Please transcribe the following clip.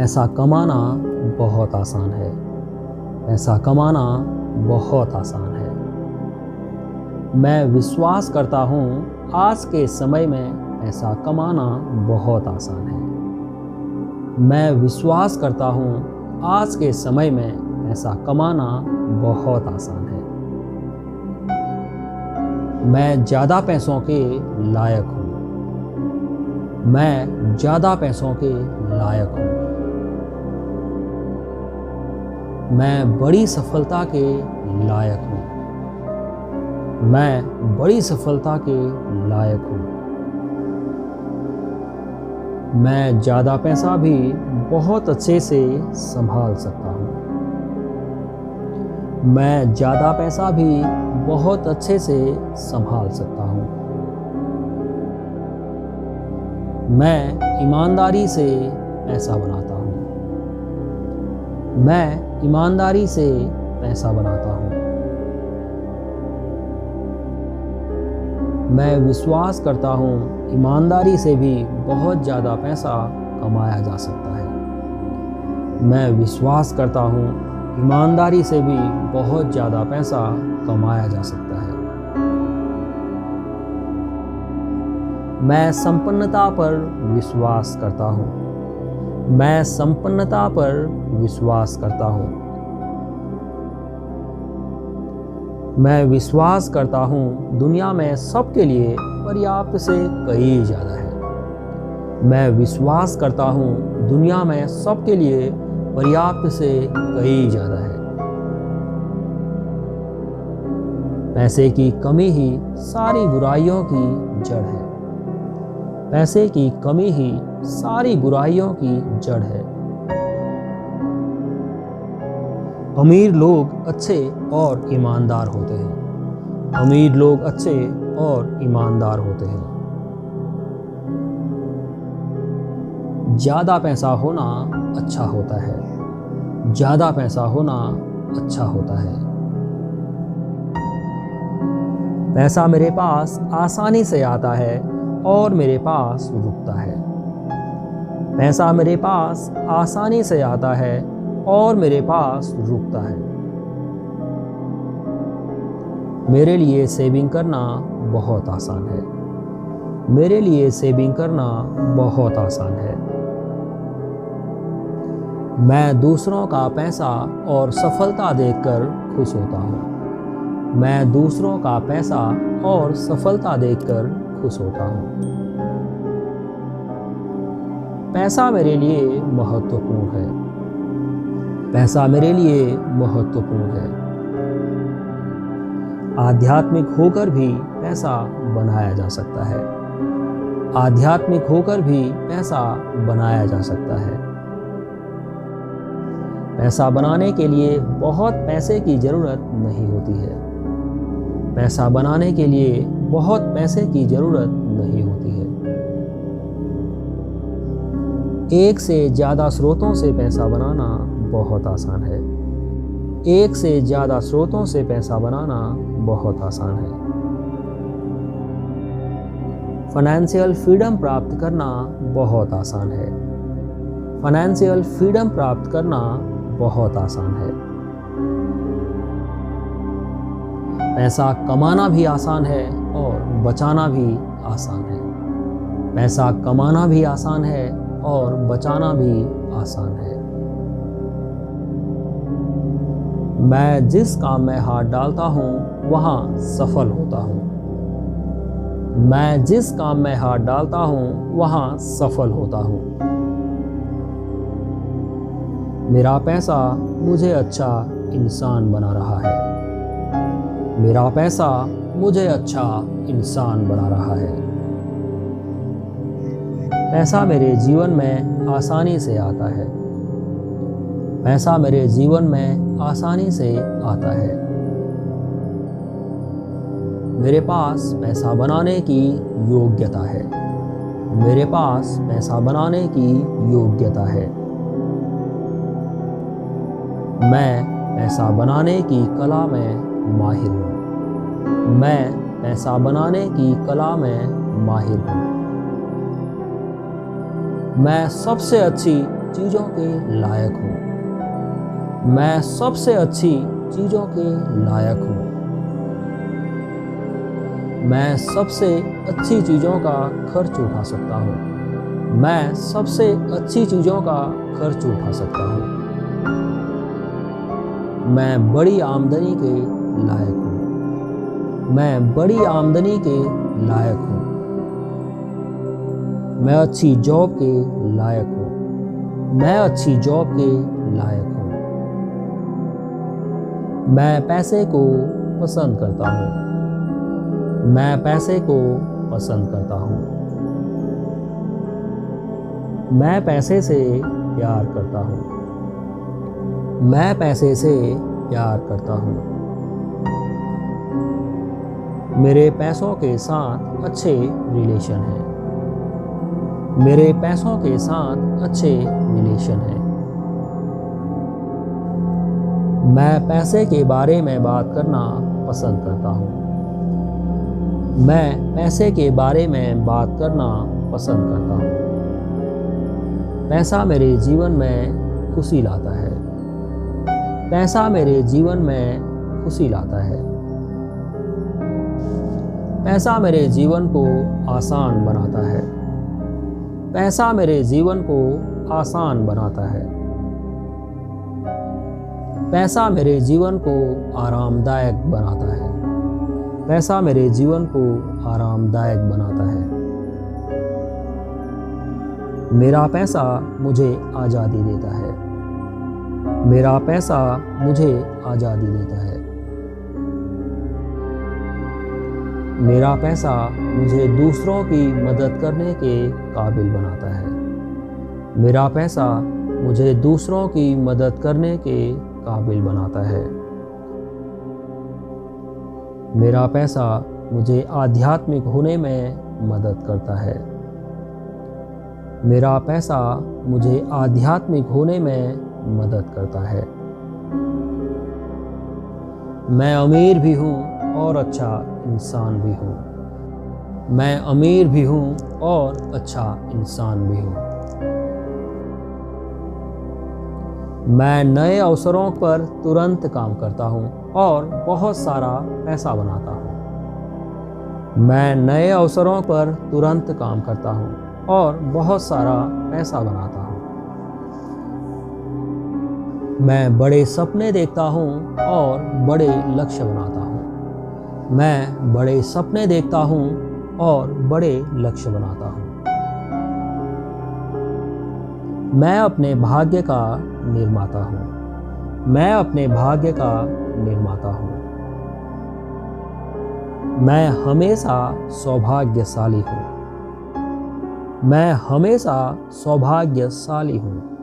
पैसा कमाना बहुत आसान है। पैसा कमाना बहुत आसान है। मैं विश्वास करता हूँ आज के समय में पैसा कमाना बहुत आसान है। मैं विश्वास करता हूँ आज के समय में पैसा कमाना बहुत आसान है। मैं ज़्यादा पैसों के लायक हूँ। मैं ज़्यादा पैसों के लायक हूँ। मैं बड़ी सफलता के लायक हूँ। मैं बड़ी सफलता के लायक हूँ। मैं ज़्यादा पैसा भी बहुत अच्छे से संभाल सकता हूँ। मैं ज़्यादा पैसा भी बहुत अच्छे से संभाल सकता हूँ। मैं ईमानदारी से पैसा बनाता हूँ। मैं ईमानदारी से पैसा बनाता हूँ। मैं विश्वास करता हूँ ईमानदारी से भी बहुत ज़्यादा पैसा कमाया जा सकता है। मैं विश्वास करता हूँ ईमानदारी से भी बहुत ज़्यादा पैसा कमाया जा सकता है। मैं संपन्नता पर विश्वास करता हूँ। मैं संपन्नता पर विश्वास करता हूँ। मैं विश्वास करता हूँ दुनिया में सबके लिए पर्याप्त से कहीं ज़्यादा है। मैं विश्वास करता हूँ दुनिया में सबके लिए पर्याप्त से कहीं ज़्यादा है। पैसे की कमी ही सारी बुराइयों की जड़ है। पैसे की कमी ही सारी बुराइयों की जड़ है। अमीर लोग अच्छे और ईमानदार होते हैं। अमीर लोग अच्छे और ईमानदार होते हैं। ज़्यादा पैसा होना अच्छा होता है। ज़्यादा पैसा होना अच्छा होता है। पैसा मेरे पास आसानी से आता है और मेरे पास रुकता है। पैसा मेरे पास आसानी से आता है और मेरे पास रुकता है। मेरे लिए सेविंग करना बहुत आसान है। मेरे लिए सेविंग करना बहुत आसान है। मैं दूसरों का पैसा और सफलता देखकर खुश होता हूँ। मैं दूसरों का पैसा और सफलता देखकर खुश होता हूँ। पैसा मेरे लिए महत्वपूर्ण है। पैसा मेरे लिए महत्वपूर्ण है। आध्यात्मिक होकर भी पैसा बनाया जा सकता है। आध्यात्मिक होकर भी पैसा बनाया जा सकता है। पैसा बनाने के लिए बहुत पैसे की ज़रूरत नहीं होती है। पैसा बनाने के लिए बहुत पैसे की ज़रूरत नहीं होती है। एक से ज़्यादा स्रोतों से पैसा बनाना बहुत आसान है। एक से ज़्यादा स्रोतों से पैसा बनाना बहुत आसान है। फाइनेंशियल फ्रीडम प्राप्त करना बहुत आसान है। फाइनेंशियल फ्रीडम प्राप्त करना बहुत आसान है। पैसा कमाना भी आसान है और बचाना भी आसान है। पैसा कमाना भी आसान है और बचाना भी आसान है। मैं जिस काम में हाथ डालता हूँ वहाँ सफल होता हूँ। मैं जिस काम में हाथ डालता हूँ वहाँ सफल होता हूँ। मेरा पैसा मुझे अच्छा इंसान बना रहा है। मेरा पैसा मुझे अच्छा इंसान बना रहा है। पैसा मेरे जीवन में आसानी से आता है। पैसा मेरे जीवन में आसानी से आता है। मेरे पास पैसा बनाने की योग्यता है। मेरे पास पैसा बनाने की योग्यता है। मैं पैसा बनाने की कला में माहिर हूँ। मैं पैसा बनाने की कला में माहिर हूँ। मैं सबसे अच्छी चीज़ों के लायक हूँ। मैं सबसे अच्छी चीज़ों के लायक हूँ। मैं सबसे अच्छी चीज़ों का खर्च उठा सकता हूँ। मैं सबसे अच्छी चीज़ों का खर्च उठा सकता हूँ। मैं बड़ी आमदनी के लायक हूँ। मैं बड़ी आमदनी के लायक हूँ। मैं अच्छी जॉब के लायक हूँ। मैं अच्छी जॉब के लायक हूँ। मैं पैसे को पसंद करता हूँ। मैं पैसे को पसंद करता हूँ। मैं पैसे से प्यार करता हूँ। मैं पैसे से प्यार करता हूँ। मेरे पैसों के साथ अच्छे रिलेशन हैं। मेरे पैसों के साथ अच्छे रिलेशन हैं। मैं पैसे के बारे में बात करना पसंद करता हूँ। मैं पैसे के बारे में बात करना पसंद करता हूँ। पैसा मेरे जीवन में खुशी लाता है। पैसा मेरे जीवन में खुशी लाता है। पैसा मेरे जीवन को आसान बनाता है। पैसा मेरे जीवन को आसान बनाता है। पैसा मेरे जीवन को आरामदायक बनाता है। पैसा मेरे जीवन को आरामदायक बनाता है। मेरा पैसा मुझे आज़ादी देता है। मेरा पैसा मुझे आज़ादी देता है। मेरा पैसा मुझे दूसरों की मदद करने के काबिल बनाता है। मेरा पैसा मुझे दूसरों की मदद करने के काबिल बनाता है। मेरा पैसा मुझे आध्यात्मिक होने में मदद करता है। मेरा पैसा मुझे आध्यात्मिक होने में मदद करता है। मैं अमीर भी हूँ और अच्छा इंसान भी हूँ। मैं अमीर भी हूँ और अच्छा इंसान भी हूँ। मैं नए अवसरों पर तुरंत काम करता हूँ और बहुत सारा पैसा बनाता हूँ। मैं नए अवसरों पर तुरंत काम करता हूँ और बहुत सारा पैसा बनाता हूँ। मैं बड़े सपने देखता हूँ और बड़े लक्ष्य बनाता हूँ। मैं बड़े सपने देखता हूँ और बड़े लक्ष्य बनाता हूँ। मैं अपने भाग्य का निर्माता हूँ। मैं अपने भाग्य का निर्माता हूँ। मैं हमेशा सौभाग्यशाली हूँ। मैं हमेशा सौभाग्यशाली हूँ।